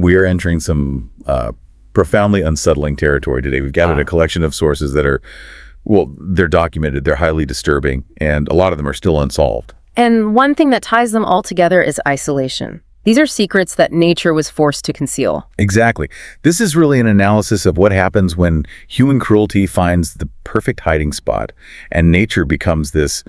We are entering some profoundly unsettling territory today. We've gathered a collection of sources that are, well, they're documented, they're highly disturbing, and a lot of them are still unsolved. And one thing that ties them all together is isolation. These are secrets that nature was forced to conceal. Exactly. This is really an analysis of what happens when human cruelty finds the perfect hiding spot and nature becomes this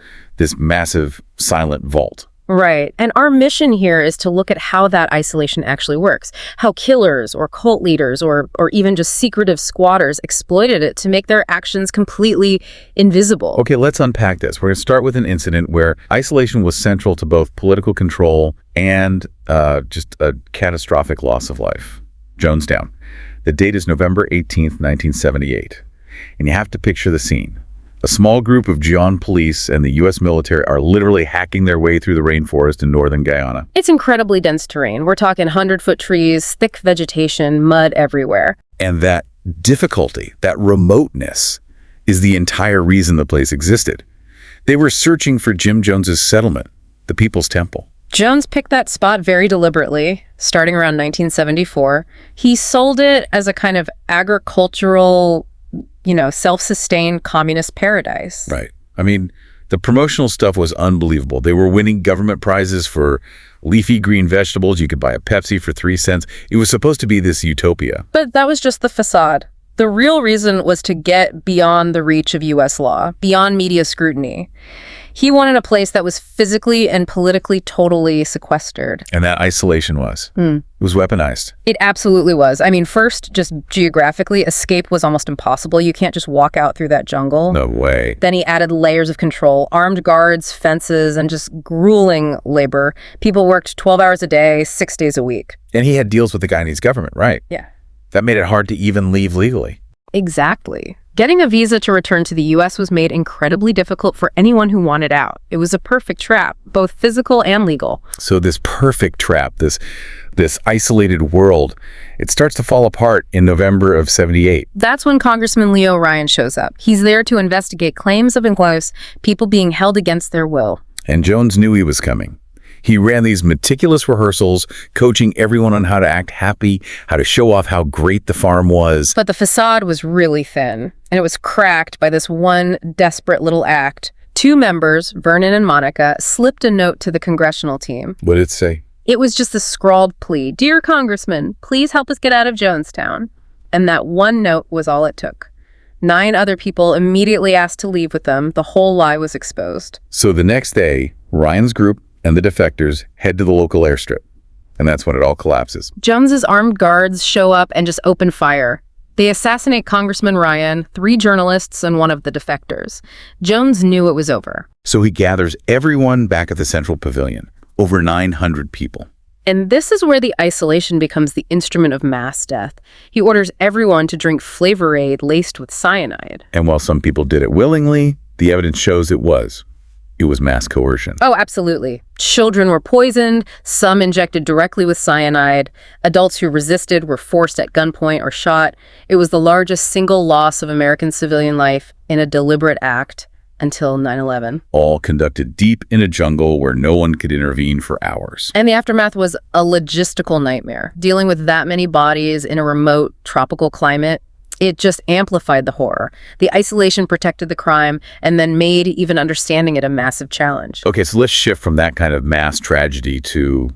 massive silent vault. Right. And our mission here is to look at how that isolation actually works, how killers or cult leaders or even just secretive squatters exploited it to make their actions completely invisible. Okay, let's unpack this. We're going to start with an incident where isolation was central to both political control and just a catastrophic loss of life. Jonestown. The date is November 18th, 1978. And you have to picture the scene. A small group of Guyana police and the U.S. military are literally hacking their way through the rainforest in northern Guyana. It's incredibly dense terrain. We're talking 100-foot trees, thick vegetation, mud everywhere. And that difficulty, that remoteness, is the entire reason the place existed. They were searching for Jim Jones's settlement, the People's Temple. Jones picked that spot very deliberately, starting around 1974. He sold it as a kind of agricultural, self-sustained communist paradise. Right. I mean, the promotional stuff was unbelievable. They were winning government prizes for leafy green vegetables. You could buy a Pepsi for 3 cents. It was supposed to be this utopia. But that was just the facade. The real reason was to get beyond the reach of U.S. law, beyond media scrutiny. He wanted a place that was physically and politically totally sequestered. And that isolation was. It was weaponized. It absolutely was. I mean, first, just geographically, escape was almost impossible. You can't just walk out through that jungle. No way. Then he added layers of control, armed guards, fences, and just grueling labor. People worked 12 hours a day, 6 days a week. And he had deals with the Guyanese government, right? Yeah. That made it hard to even leave legally. Exactly. Getting a visa to return to the U.S. was made incredibly difficult for anyone who wanted out. It was a perfect trap, both physical and legal. So this perfect trap, this isolated world, it starts to fall apart in November of 78. That's when Congressman Leo Ryan shows up. He's there to investigate claims of enclaves, people being held against their will. And Jones knew he was coming. He ran these meticulous rehearsals, coaching everyone on how to act happy, how to show off how great the farm was. But the facade was really thin, and it was cracked by this one desperate little act. 2 members, Vernon and Monica, slipped a note to the congressional team. What did it say? It was just a scrawled plea. "Dear Congressman, please help us get out of Jonestown." And that one note was all it took. 9 other people immediately asked to leave with them. The whole lie was exposed. So the next day, Ryan's group and the defectors head to the local airstrip. And that's when it all collapses. Jones's armed guards show up and just open fire. They assassinate Congressman Ryan, 3 journalists, and 1 of the defectors. Jones knew it was over. So he gathers everyone back at the Central Pavilion, over 900 people. And this is where the isolation becomes the instrument of mass death. He orders everyone to drink Flavor Aid laced with cyanide. And while some people did it willingly, the evidence shows it was mass coercion. Oh, absolutely. Children were poisoned, some injected directly with cyanide. Adults who resisted were forced at gunpoint or shot. It was the largest single loss of American civilian life in a deliberate act until 9/11. All conducted deep in a jungle where no one could intervene for hours. And the aftermath was a logistical nightmare. Dealing with that many bodies in a remote tropical climate, it just amplified the horror. The isolation protected the crime and then made even understanding it a massive challenge. Okay, so let's shift from that kind of mass tragedy to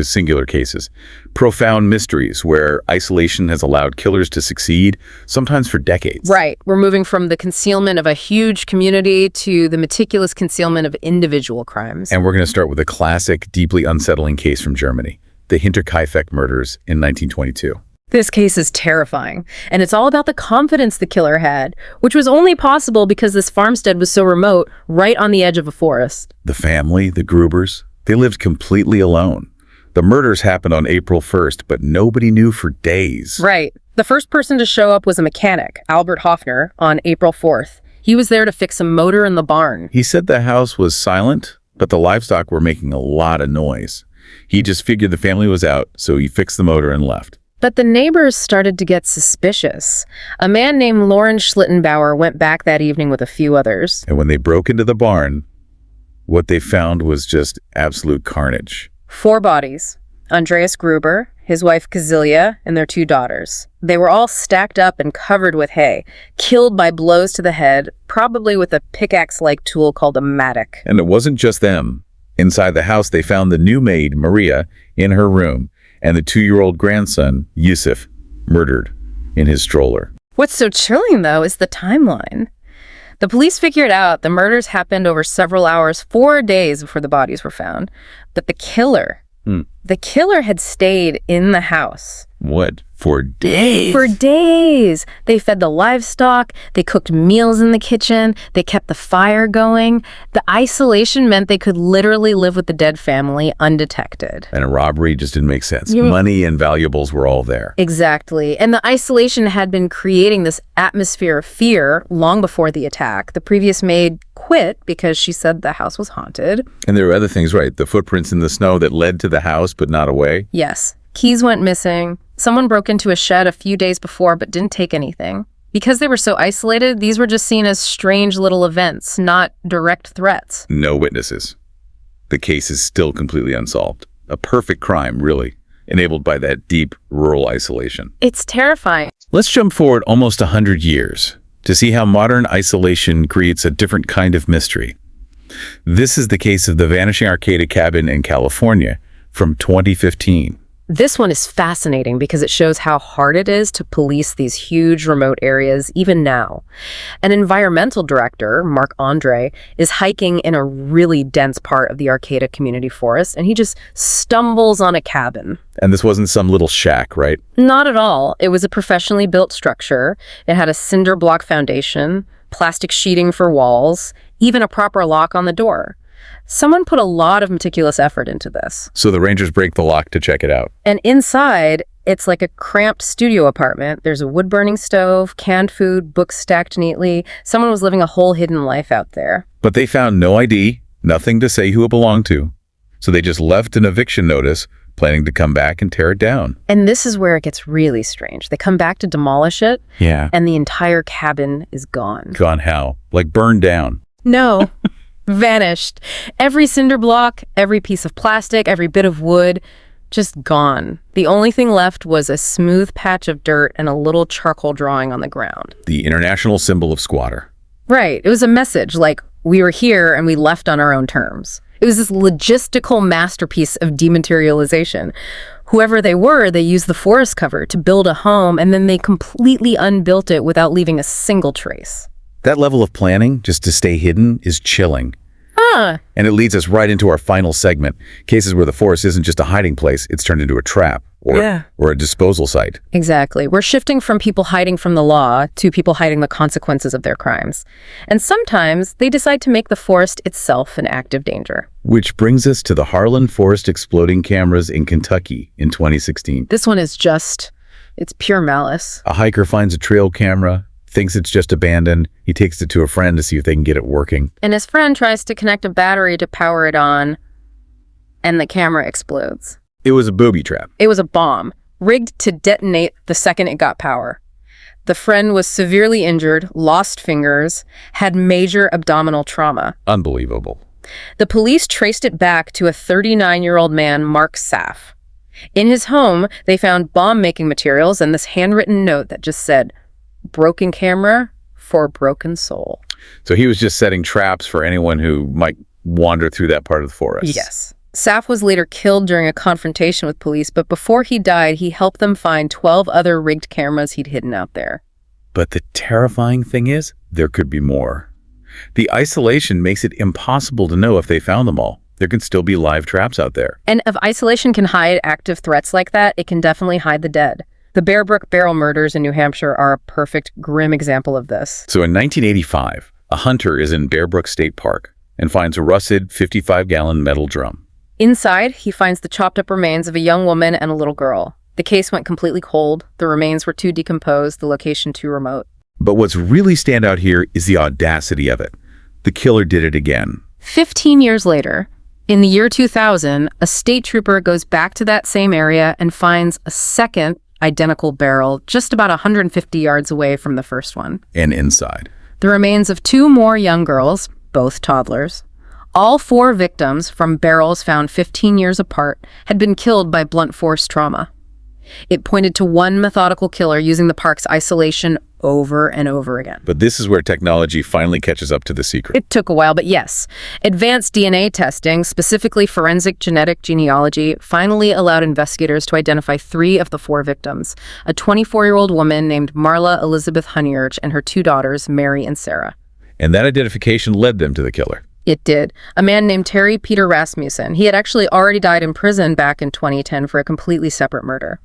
singular cases. Profound mysteries where isolation has allowed killers to succeed, sometimes for decades. Right. We're moving from the concealment of a huge community to the meticulous concealment of individual crimes. And we're going to start with a classic, deeply unsettling case from Germany, the Hinterkaifeck murders in 1922. This case is terrifying, and it's all about the confidence the killer had, which was only possible because this farmstead was so remote, right on the edge of a forest. The family, the Grubers, they lived completely alone. The murders happened on April 1st, but nobody knew for days. Right. The first person to show up was a mechanic, Albert Hoffner, on April 4th. He was there to fix a motor in the barn. He said the house was silent, but the livestock were making a lot of noise. He just figured the family was out, so he fixed the motor and left. But the neighbors started to get suspicious. A man named Lorenz Schlittenbauer went back that evening with a few others. And when they broke into the barn, what they found was just absolute carnage. 4 bodies: Andreas Gruber, his wife Kazilia, and their 2 daughters. They were all stacked up and covered with hay, killed by blows to the head, probably with a pickaxe-like tool called a mattock. And it wasn't just them. Inside the house, they found the new maid, Maria, in her room, and the 2-year-old grandson, Yusuf, murdered in his stroller. What's so chilling, though, is the timeline. The police figured out the murders happened over several hours, 4 days before the bodies were found. But the killer had stayed in the house. What? For days? For days. They fed the livestock, they cooked meals in the kitchen, they kept the fire going. The isolation meant they could literally live with the dead family undetected. And a robbery just didn't make sense. Money and valuables were all there. Exactly. And the isolation had been creating this atmosphere of fear long before the attack. The previous maid quit because she said the house was haunted. And there were other things, right? The footprints in the snow that led to the house but not away. Yes. Keys went missing. Someone broke into a shed a few days before but didn't take anything. Because they were so isolated, these were just seen as strange little events, not direct threats. No witnesses. The case is still completely unsolved. A perfect crime, really, enabled by that deep rural isolation. It's terrifying. Let's jump forward almost 100 years to see how modern isolation creates a different kind of mystery. This is the case of the vanishing Arcada cabin in California from 2015. This one is fascinating because it shows how hard it is to police these huge remote areas even now. An environmental director, Mark Andre, is hiking in a really dense part of the Arcada Community Forest, and he just stumbles on a cabin. And this wasn't some little shack, right? Not at all. It was a professionally built structure. It had a cinder block foundation, plastic sheeting for walls, even a proper lock on the door. Someone put a lot of meticulous effort into this. So the rangers break the lock to check it out. And inside, it's like a cramped studio apartment. There's a wood-burning stove, canned food, books stacked neatly. Someone was living a whole hidden life out there. But they found no ID, nothing to say who it belonged to. So they just left an eviction notice, planning to come back and tear it down. And this is where it gets really strange. They come back to demolish it, and the entire cabin is gone. Gone how? Like burned down? No. Vanished. Every cinder block, every piece of plastic, every bit of wood, just gone. The only thing left was a smooth patch of dirt and a little charcoal drawing on the ground. The international symbol of squatter. Right. It was a message like, we were here and we left on our own terms. It was this logistical masterpiece of dematerialization. Whoever they were, they used the forest cover to build a home, and then they completely unbuilt it without leaving a single trace. That level of planning, just to stay hidden, is chilling. And it leads us right into our final segment, cases where the forest isn't just a hiding place, it's turned into a trap or a disposal site. Exactly. We're shifting from people hiding from the law to people hiding the consequences of their crimes. And sometimes they decide to make the forest itself an active danger. Which brings us to the Harlan Forest exploding cameras in Kentucky in 2016. This one is it's pure malice. A hiker finds a trail camera, thinks it's just abandoned. He takes it to a friend to see if they can get it working. And his friend tries to connect a battery to power it on, and the camera explodes. It was a booby trap. It was a bomb, rigged to detonate the second it got power. The friend was severely injured, lost fingers, had major abdominal trauma. Unbelievable. The police traced it back to a 39-year-old man, Mark Saff. In his home, they found bomb-making materials and this handwritten note that just said, "Broken camera for broken soul." So he was just setting traps for anyone who might wander through that part of the forest. Yes. Saff was later killed during a confrontation with police, but before he died, he helped them find 12 other rigged cameras he'd hidden out there. But the terrifying thing is, there could be more. The isolation makes it impossible to know if they found them all. There could still be live traps out there. And if isolation can hide active threats like that, it can definitely hide the dead. The Bearbrook barrel murders in New Hampshire are a perfect, grim example of this. So in 1985, a hunter is in Bearbrook State Park and finds a rusted 55-gallon metal drum. Inside, he finds the chopped-up remains of a young woman and a little girl. The case went completely cold. The remains were too decomposed, the location too remote. But what's really stand out here is the audacity of it. The killer did it again. 15 years later, in the year 2000, a state trooper goes back to that same area and finds a second identical barrel just about 150 yards away from the first one. And inside, the remains of 2 more young girls, both toddlers. All 4 victims from barrels found 15 years apart had been killed by blunt force trauma. It pointed to one methodical killer using the park's isolation over and over again. But this is where technology finally catches up to the secret. It took a while, but yes. Advanced DNA testing, specifically forensic genetic genealogy, finally allowed investigators to identify 3 of the 4 victims, a 24-year-old woman named Marla Elizabeth Honeyurch and her 2 daughters, Mary and Sarah. And that identification led them to the killer. It did. A man named Terry Peter Rasmussen. He had actually already died in prison back in 2010 for a completely separate murder.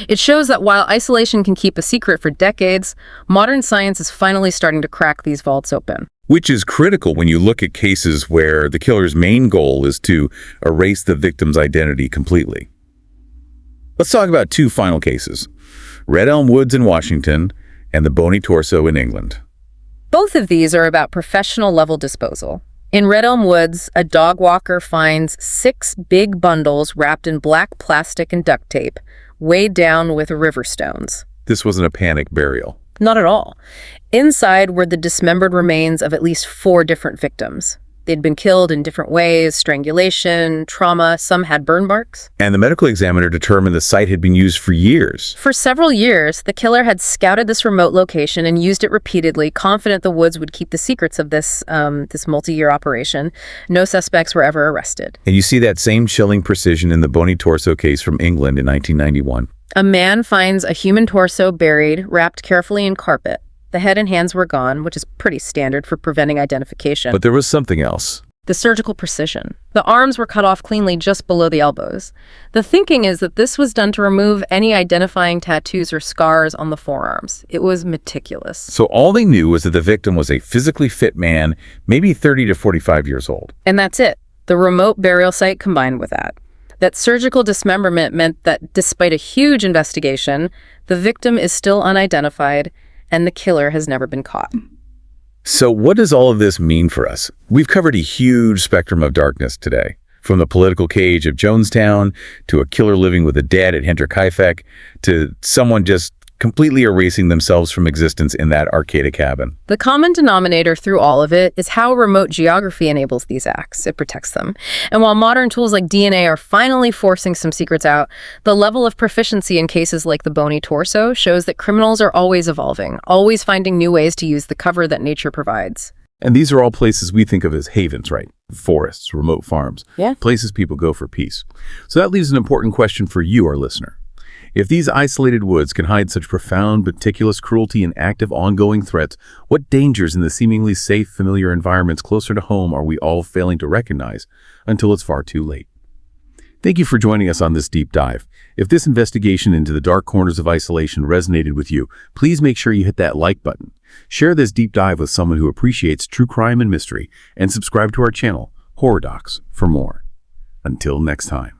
It shows that while isolation can keep a secret for decades, modern science is finally starting to crack these vaults open. Which is critical when you look at cases where the killer's main goal is to erase the victim's identity completely. Let's talk about 2 final cases, Red Elm Woods in Washington and the Bony Torso in England. Both of these are about professional-level disposal. In Red Elm Woods, a dog walker finds 6 big bundles wrapped in black plastic and duct tape, weighed down with river stones. This wasn't a panic burial. Not at all. Inside were the dismembered remains of at least 4 different victims. They'd been killed in different ways, strangulation, trauma, some had burn marks. And the medical examiner determined the site had been used for years. For several years, the killer had scouted this remote location and used it repeatedly, confident the Woods would keep the secrets of this multi-year operation. No suspects were ever arrested. And you see that same chilling precision in the Bony Torso case from England in 1991. A man finds a human torso buried, wrapped carefully in carpet. The head and hands were gone, which is pretty standard for preventing identification. But there was something else. The surgical precision. The arms were cut off cleanly just below the elbows. The thinking is that this was done to remove any identifying tattoos or scars on the forearms. It was meticulous. So all they knew was that the victim was a physically fit man, maybe 30 to 45 years old. And that's it. The remote burial site combined with that. That surgical dismemberment meant that despite a huge investigation, the victim is still unidentified, and the killer has never been caught. So what does all of this mean for us? We've covered a huge spectrum of darkness today, from the political cage of Jonestown, to a killer living with a dead at Hinterkaifeck, to someone just completely erasing themselves from existence in that Arcada cabin. The common denominator through all of it is how remote geography enables these acts. It protects them. And while modern tools like DNA are finally forcing some secrets out, the level of proficiency in cases like the Bony Torso shows that criminals are always evolving, always finding new ways to use the cover that nature provides. And these are all places we think of as havens, right? Forests, remote farms, Yeah. places people go for peace. So that leaves an important question for you, our listener. If these isolated woods can hide such profound, meticulous cruelty and active, ongoing threats, what dangers in the seemingly safe, familiar environments closer to home are we all failing to recognize until it's far too late? Thank you for joining us on this deep dive. If this investigation into the dark corners of isolation resonated with you, please make sure you hit that like button. Share this deep dive with someone who appreciates true crime and mystery, and subscribe to our channel, Horror Docs, for more. Until next time.